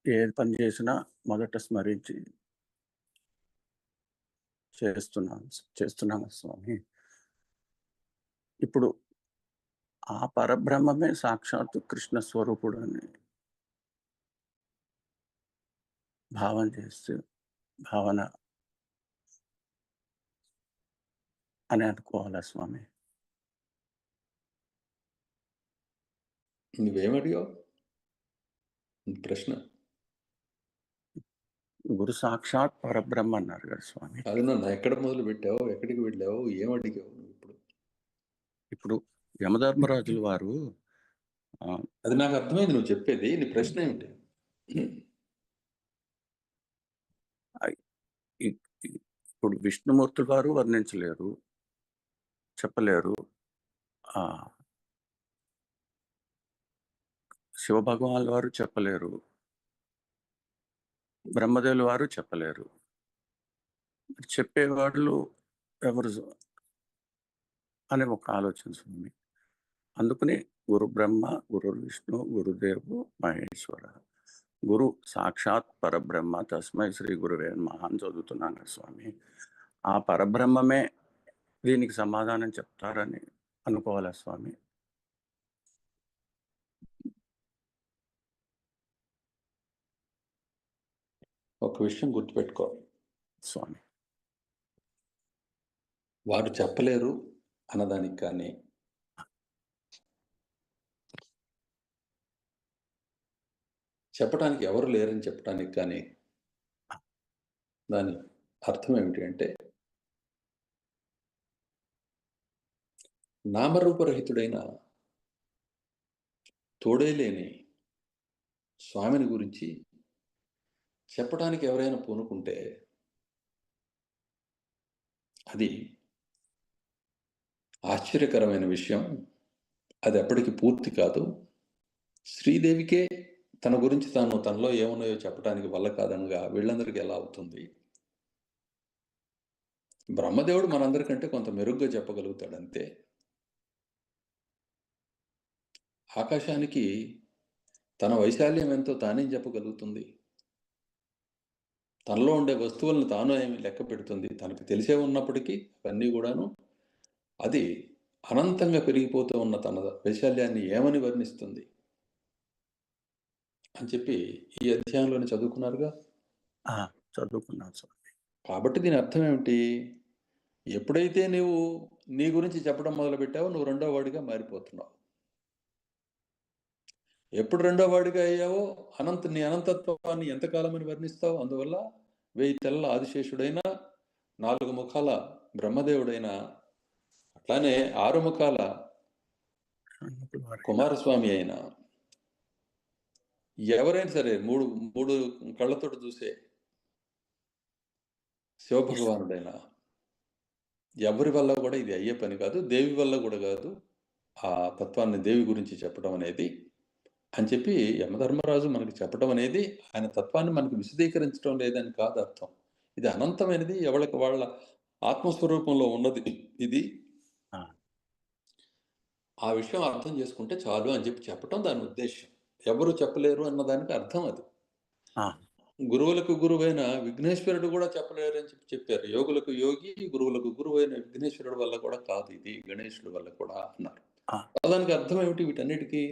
ఏ పని చేసినా మొదట స్మరించి చేస్తున్నాము స్వామి. ఇప్పుడు ఆ పరబ్రహ్మమే సాక్షాత్తు కృష్ణ స్వరూపుడు అని భావన అని అనుకోవాలా స్వామి? నువ్వేమడిగావు ప్రశ్న? గురు సాక్షాత్ పరబ్రహ్మ అన్నారు కదా స్వామి. అది నన్ను ఎక్కడ మొదలు పెట్టావు, ఎక్కడికి వెళ్ళావు, ఏమడిగావు నువ్వు? ఇప్పుడు యమధర్మరాజుల వారు అది నాకు అర్థమైంది నువ్వు చెప్పేది. నీ ప్రశ్న ఏమిటి? ఇప్పుడు విష్ణుమూర్తుల వారు వర్ణించలేరు, చెప్పలేరు. శివభగవానుల వారు చెప్పలేరు, బ్రహ్మదేవుల వారు చెప్పలేరు. చెప్పేవాళ్ళు ఎవరు అనే ఒక ఆలోచన స్వామి. అందుకని గురు బ్రహ్మ, గురు విష్ణు, గురుదేవు మహేశ్వర, గురు సాక్షాత్ పరబ్రహ్మ తస్మై శ్రీ గురువే నమః అని చదువుతున్నాను స్వామి. ఆ పరబ్రహ్మమే దీనికి సమాధానం చెప్తారని అనుకోవాలా స్వామి? ఒక విషయం గుర్తుపెట్టుకో స్వామి. వారు చెప్పలేరు అన్నదానికి కానీ, చెప్పడానికి ఎవరు లేరని చెప్పడానికి కానీ దాని అర్థం ఏమిటి అంటే, నామరూపరహితుడైన తోడే లేని స్వామిని గురించి చెప్పడానికి ఎవరైనా పూనుకుంటే అది ఆశ్చర్యకరమైన విషయం. అది ఎప్పటికీ పూర్తి కాదు. శ్రీదేవికే తన గురించి తనలో ఏమున్నాయో చెప్పడానికి వల్ల కాదనగా వీళ్ళందరికీ ఎలా అవుతుంది? బ్రహ్మదేవుడు మనందరికంటే కొంత మెరుగ్గా చెప్పగలుగుతాడు అంతే. ఆకాశానికి తన వైశాల్యం ఎంతో తానేం చెప్పగలుగుతుంది? తనలో ఉండే వస్తువులను తాను ఏమి లెక్క పెడుతుంది? తనకు తెలిసే ఉన్నప్పటికీ అవన్నీ కూడాను అది అనంతంగా పెరిగిపోతూ ఉన్న తన వైశాల్యాన్ని ఏమని వర్ణిస్తుంది అని చెప్పి ఈ అధ్యాయంలోనే చదువుకున్నారుగా. చదువుకున్నాను స్వామి. కాబట్టి దీని అర్థం ఏమిటి? ఎప్పుడైతే నీవు నీ గురించి చెప్పడం మొదలుపెట్టావో నువ్వు రెండో వాడిగా మారిపోతున్నావు. ఎప్పుడు రెండో వాడిగా అయ్యావో నీ అనంతత్వాన్ని ఎంతకాలమని వర్ణిస్తావు? అందువల్ల 1000 తెల్ల ఆదిశేషుడైనా, 4 ముఖాల బ్రహ్మదేవుడైనా, అట్లానే 6 ముఖాల కుమారస్వామి అయినా, ఎవరైనా సరే మూడు కళ్ళతోటి చూసే శివభగవానుడైనా ఎవరి వల్ల కూడా ఇది అయ్యే పని కాదు. దేవి వల్ల కూడా కాదు ఆ తత్వాన్ని, దేవి గురించి చెప్పడం అనేది అని చెప్పి యమధర్మరాజు మనకి చెప్పడం అనేది ఆయన తత్వాన్ని మనకు విశదీకరించడం లేదని కాదు అర్థం. ఇది అనంతమైనది, ఎవరికి వాళ్ళ ఆత్మస్వరూపంలో ఉన్నది ఇది. ఆ విషయం అర్థం చేసుకుంటే చాలు అని చెప్పి చెప్పటం దాని ఉద్దేశం. ఎవరు చెప్పలేరు అన్నదానికి అర్థం అది. గురువులకు గురువైన విఘ్నేశ్వరుడు కూడా చెప్పలేరు అని చెప్పారు. యోగులకు యోగి, గురువులకు గురువైన విఘ్నేశ్వరుడు వల్ల కూడా కాదు ఇది, గణేశుడి వల్ల కూడా అన్నారు. దానికి అర్థం ఏమిటి? వీటన్నిటికీ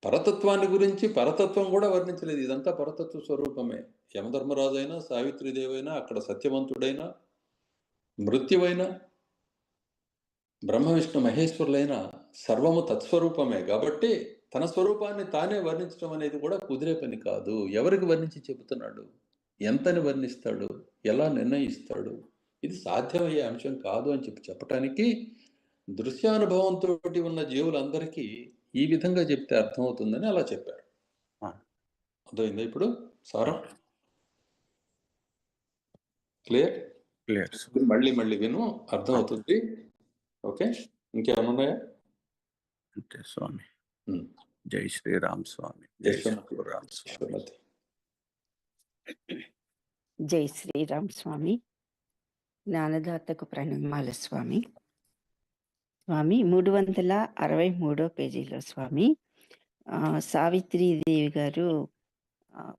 పరతత్వాన్ని గురించి పరతత్వం కూడా వర్ణించలేదు. ఇదంతా పరతత్వ స్వరూపమే. యమధర్మరాజు అయినా, సావిత్రిదేవైనా, అక్కడ సత్యవంతుడైనా, మృత్యువైనా, బ్రహ్మ విష్ణు మహేశ్వరులైనా సర్వము తత్స్వరూపమే. కాబట్టి తన స్వరూపాన్ని తానే వర్ణించడం అనేది కూడా కుదిరే పని కాదు. ఎవరికి వర్ణించి చెబుతున్నాడు? ఎంతని వర్ణిస్తాడు? ఎలా నిర్ణయిస్తాడు? ఇది సాధ్యమయ్యే అంశం కాదు అని చెప్పటానికి దృశ్యానుభవంతో ఉన్న జీవులందరికీ ఈ విధంగా చెప్తే అర్థమవుతుందని అలా చెప్పారు. అర్థమైందా ఇప్పుడు సారం? క్లియర్? మళ్ళీ విను, అర్థమవుతుంది. ఓకే, ఇంకేమన్నాయా? అంతే స్వామి. జై శ్రీరామ్ స్వామి. జై శ్రీరామ్ స్వామి. జై శ్రీరామ్ స్వామి. జ్ఞానదాతకు ప్రణామాలు స్వామి. స్వామి 363 పేజీలో స్వామి సావిత్రీదేవి గారు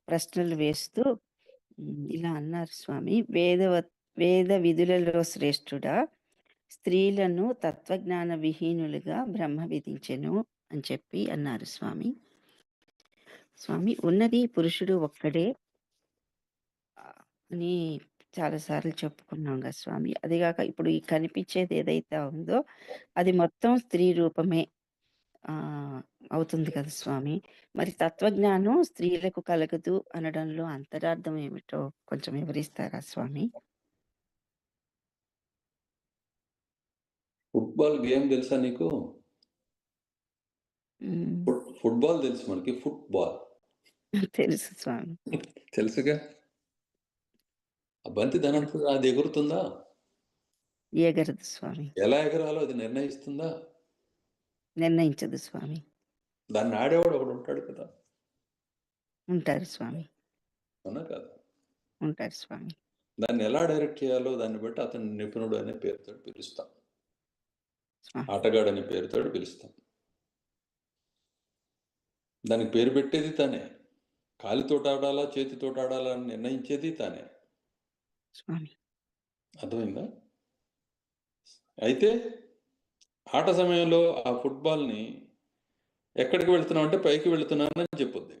ప్రశ్నలు వేస్తూ ఇలా అన్నారు స్వామి, వేద విధులలో శ్రేష్ఠుడా స్త్రీలను తత్వజ్ఞాన విహీనులుగా బ్రహ్మ విధించెను అని చెప్పి అన్నారు స్వామి. స్వామి ఉన్నది పురుషుడు ఒక్కడే అని చాలాసార్లు చెప్పుకున్నాం కదా స్వామి. అదిగాక ఇప్పుడు ఈ కనిపించేది ఏదైతే ఉందో అది మొత్తం స్త్రీ రూపమే అవుతుంది కదా స్వామి. మరి తత్వజ్ఞానం స్త్రీలకు కలగదు అనడంలో అంతరార్థం ఏమిటో కొంచెం వివరిస్తారా స్వామి? ఫుట్బాల్ గేమ్ తెలుసా నీకు? ఫుట్బాల్ తెలుసు మనకి. ఫుట్బాల్ తెలుసు స్వామి. తెలుసుగా. ఆ బంతి ధనంతో అది ఎగురుతుందా? ఎగరదు స్వామి. ఎలా ఎగరాలో అది నిర్ణయిస్తుందా? నిర్ణయించదు స్వామి. దాన్ని ఆడేవాడు ఒకడు ఉంటాడు కదా. ఉంటారు స్వామి. అవునా కాదు? ఉంటారు స్వామి. దాన్ని ఎలా డైరెక్ట్ చేయాలో దాన్ని బట్టి అతను నిపుణుడు అనే పేరుతో పిలుస్తాం, ఆటగాడు అనే పేరుతో పిలుస్తాం. దానికి పేరు పెట్టేది తానే, కాలితోటి ఆడాలా చేతితోటి ఆడాలా అని నిర్ణయించేది తానే. అర్థమైందా? అయితే ఆట సమయంలో ఆ ఫుట్బాల్ని ఎక్కడికి వెళ్తున్నావు అంటే పైకి వెళుతున్నానని చెప్పొద్ది,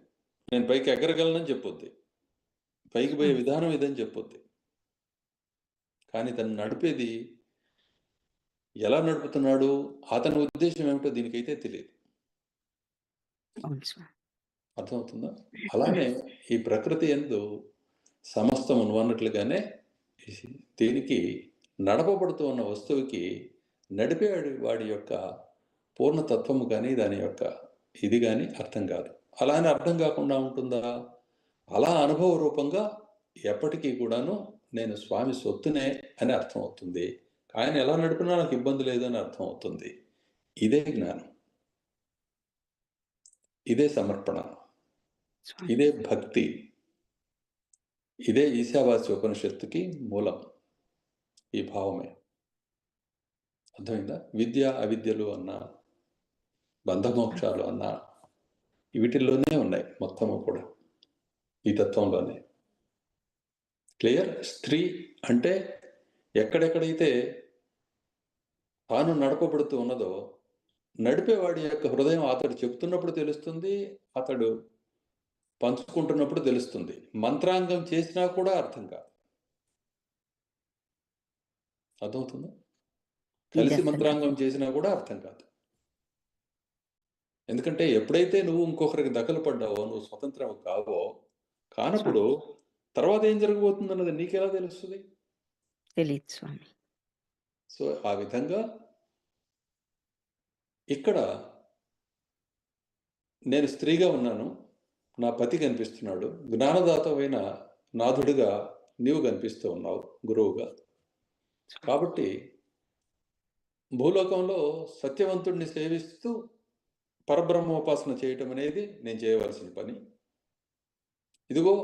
నేను పైకి ఎగరగలనని చెప్పొద్ది, పైకి పోయే విధానం ఇదని చెప్పొద్ది. కానీ తను నడిపేది ఎలా నడుపుతున్నాడు, అతని ఉద్దేశం ఏమిటో దీనికైతే తెలియదు. అర్థమవుతుందా? అలానే ఈ ప్రకృతి యందు సమస్తం అన్నట్లుగానే దీనికి నడపబడుతూ ఉన్న వస్తువుకి నడిపేవాడి వాడి యొక్క పూర్ణతత్వము కానీ దాని యొక్క ఇది కానీ అర్థం కాదు. అలానే అర్థం కాకుండా ఉంటుందా? అలా అనుభవ రూపంగా ఎప్పటికీ కూడాను నేను స్వామి సొత్తునే అని అర్థం అవుతుంది. ఆయన ఎలా నడిపినా నాకు ఇబ్బంది లేదని అర్థం అవుతుంది. ఇదే జ్ఞానం, ఇదే సమర్పణ, ఇదే భక్తి, ఇదే ఈశావాస్య ఉపనిషత్తుకి మూలం. ఈ భావమే. అర్థమైందా? విద్య అవిద్యలు అన్నా, బంధమోక్షాలు అన్నా వీటిల్లోనే ఉన్నాయి మొత్తము కూడా, ఈ తత్వంలోనే. క్లియర్? స్త్రీ అంటే ఎక్కడెక్కడైతే తాను నడపబడుతూ ఉన్నదో నడిపేవాడి యొక్క హృదయం అతడు చెప్తున్నప్పుడు తెలుస్తుంది, అతడు పంచుకుంటున్నప్పుడు తెలుస్తుంది. మంత్రాంగం చేసినా కూడా అర్థం కాదు. అర్థమవుతుందా? కలిసి మంత్రాంగం చేసినా కూడా అర్థం కాదు. ఎందుకంటే ఎప్పుడైతే నువ్వు ఇంకొకరికి దఖలు పడ్డావో, నువ్వు స్వతంత్రం కానప్పుడు తర్వాత ఏం జరగబోతుంది అన్నది నీకెలా తెలుస్తుంది? తెలియదు స్వామి. సో ఆ విధంగా ఇక్కడ నేను స్త్రీగా ఉన్నాను, నా పతి కనిపిస్తున్నాడు, జ్ఞానదాతమైన నాథుడిగా నీవు కనిపిస్తూ ఉన్నావు గురువుగా. కాబట్టి భూలోకంలో సత్యవంతుడిని సేవిస్తూ పరబ్రహ్మోపాసన చేయటం అనేది నేను చేయవలసిన పని. ఇదిగో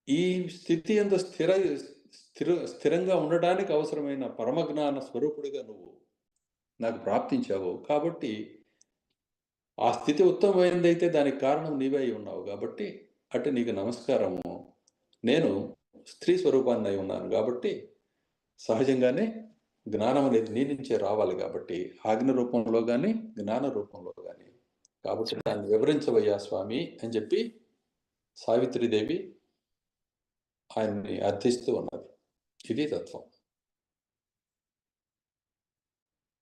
ఈ స్థితి యందు స్థిరంగా ఉండడానికి అవసరమైన పరమజ్ఞాన స్వరూపుడిగా నువ్వు నాకు ప్రాప్తించావు. కాబట్టి ఆ స్థితి ఉత్తమమైనదైతే దానికి కారణం నీవే అయి ఉన్నావు. కాబట్టి అటు నీకు నమస్కారము. నేను స్త్రీ స్వరూపాన్ని అయి ఉన్నాను కాబట్టి సహజంగానే జ్ఞానం అనేది నీ నుంచే రావాలి. కాబట్టి ఆజ్ఞ రూపంలో కానీ జ్ఞాన రూపంలో కానీ. కాబట్టి దాన్ని వివరించవయ్యా స్వామి అని చెప్పి సావిత్రీదేవి ఆయన్ని అర్థిస్తూ ఉన్నది. ఇది తత్వం.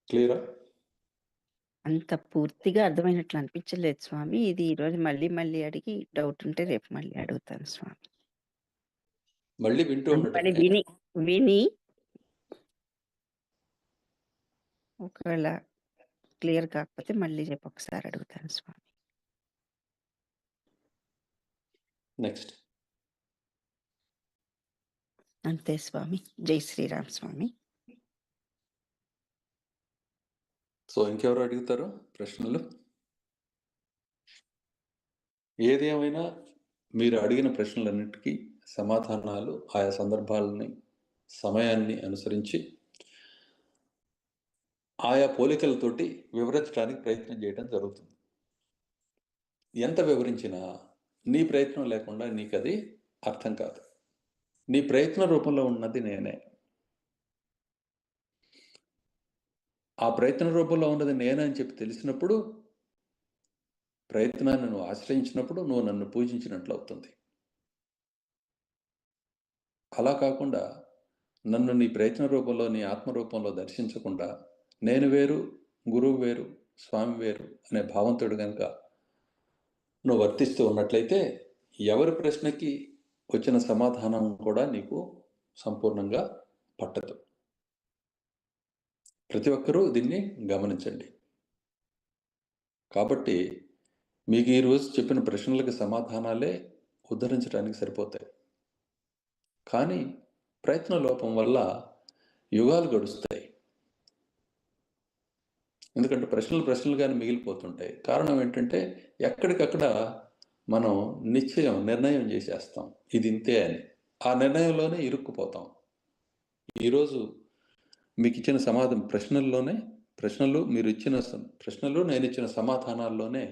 క్లియరా? అంత పూర్తిగా అర్థమైనట్లు అనిపించలేదు స్వామి. ఇది ఈరోజు మళ్ళీ అడిగి డౌట్ ఉంటే రేపు మళ్ళీ అడుగుతాను స్వామి. మళ్ళీ వింటూ ఉండటం, విని ఒకవేళ క్లియర్ కాకపోతే మళ్ళీ రేపు ఒకసారి అడుగుతాను స్వామి. నెక్స్ట్. అంతే స్వామి. జై శ్రీరామ్ స్వామి. సో ఇంకెవరు అడుగుతారు ప్రశ్నలు? ఏది ఏమైనా మీరు అడిగిన ప్రశ్నలన్నిటికీ సమాధానాలు ఆయా సందర్భాలని సమయాన్ని అనుసరించి ఆయా పోలికలతోటి వివరించడానికి ప్రయత్నం చేయడం జరుగుతుంది. ఎంత వివరించినా నీ ప్రయత్నం లేకుండా నీకు అది అర్థం కాదు. నీ ప్రయత్న రూపంలో ఉన్నది నేనే. ఆ ప్రయత్న రూపంలో ఉన్నది నేనే అని చెప్పి తెలిసినప్పుడు, ప్రయత్నాన్ని నువ్వు ఆశ్రయించినప్పుడు నువ్వు నన్ను పూజించినట్లు అవుతుంది. అలా కాకుండా నన్ను నీ ప్రయత్న రూపంలో, నీ ఆత్మ రూపంలో దర్శించకుండా నేను వేరు, గురువు వేరు, స్వామి వేరు అనే భావంతో కనుక నువ్వు వర్తిస్తూ ఉన్నట్లయితే ఎవరి ప్రశ్నకి వచ్చిన సమాధానం కూడా నీకు సంపూర్ణంగా పట్టదు. ప్రతి ఒక్కరూ దీన్ని గమనించండి. కాబట్టి మీకు ఈరోజు చెప్పిన ప్రశ్నలకు సమాధానాలే ఉద్ధరించడానికి సరిపోతాయి. కానీ ప్రయత్న లోపం వల్ల యుగాలు గడుస్తాయి. ఎందుకంటే ప్రశ్నలుగానే మిగిలిపోతుంటాయి. కారణం ఏంటంటే ఎక్కడికక్కడ మనం నిర్ణయం చేసేస్తాం, ఇది ఇంతే అని. ఆ నిర్ణయంలోనే ఇరుక్కుపోతాం. ఈరోజు మీకు ఇచ్చిన ప్రశ్నలు మీరు ఇచ్చిన ప్రశ్నలు, నేను ఇచ్చిన సమాధానాల్లోనే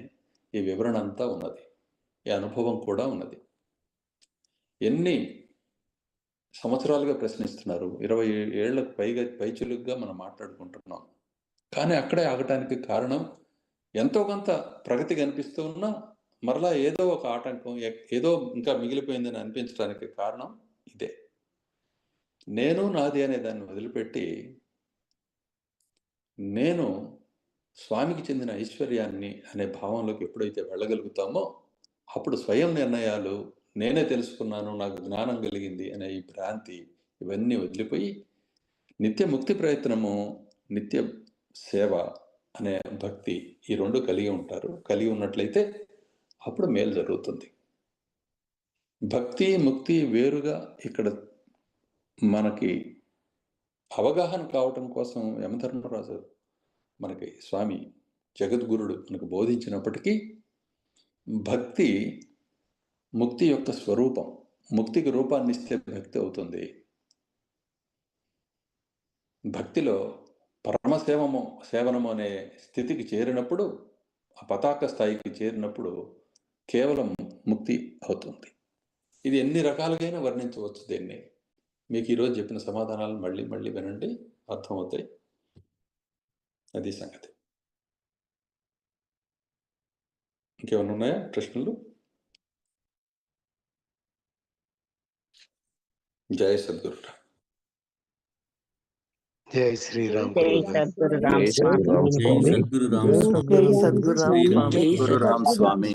ఈ వివరణ అంతా ఉన్నది, ఈ అనుభవం కూడా ఉన్నది. ఎన్ని సంవత్సరాలుగా ప్రశ్నిస్తున్నారు, 20 ఏళ్లకు పైచులుగా మనం మాట్లాడుకుంటున్నాం. కానీ అక్కడే ఆగటానికి కారణం ఎంతో కొంత ప్రగతి కనిపిస్తూ ఉన్నా మరలా ఏదో ఒక ఆటంకం, ఏదో ఇంకా మిగిలిపోయిందని అనిపించడానికి కారణం ఇదే. నేను నాది అనే దాన్ని వదిలిపెట్టి నేను స్వామికి చెందిన ఐశ్వర్యాన్ని అనే భావంలోకి ఎప్పుడైతే వెళ్ళగలుగుతామో అప్పుడు స్వయం నిర్ణయాలు, నేనే తెలుసుకున్నాను, నాకు జ్ఞానం కలిగింది అనే ఈ భ్రాంతి, ఇవన్నీ వదిలిపోయి నిత్య ముక్తి ప్రయత్నము, నిత్య సేవ అనే భక్తి, ఈ రెండు కలిగి ఉన్నట్లయితే అప్పుడు మేలు జరుగుతుంది. భక్తి ముక్తి వేరుగా ఇక్కడ మనకి అవగాహన కావటం కోసం యమధర్మరాజు మనకి స్వామి జగద్గురుడు మనకు బోధించినప్పటికీ భక్తి ముక్తి యొక్క స్వరూపం. ముక్తికి రూపాన్ని ఇస్తే భక్తి అవుతుంది. భక్తిలో సేవనము అనే స్థితికి చేరినప్పుడు, ఆ పతాక స్థాయికి చేరినప్పుడు కేవలం ముక్తి అవుతుంది. ఇది ఎన్ని రకాలుగా వర్ణించవచ్చు. దీన్ని మీకు ఈరోజు చెప్పిన సమాధానాలు మళ్ళీ మళ్ళీ వినండి, అర్థమవుతాయి. అది సంగతి. ఇంకేమైనా ఉన్నాయా ప్రశ్నలు? జై సద్గురు. జై శ్రీరామ్. జై సద్గురు రామ్ స్వామి. జై సద్గురు రామ్ స్వామి. జై సద్గురు రామ్ స్వామి. జై సద్గురు రామ్ స్వామి.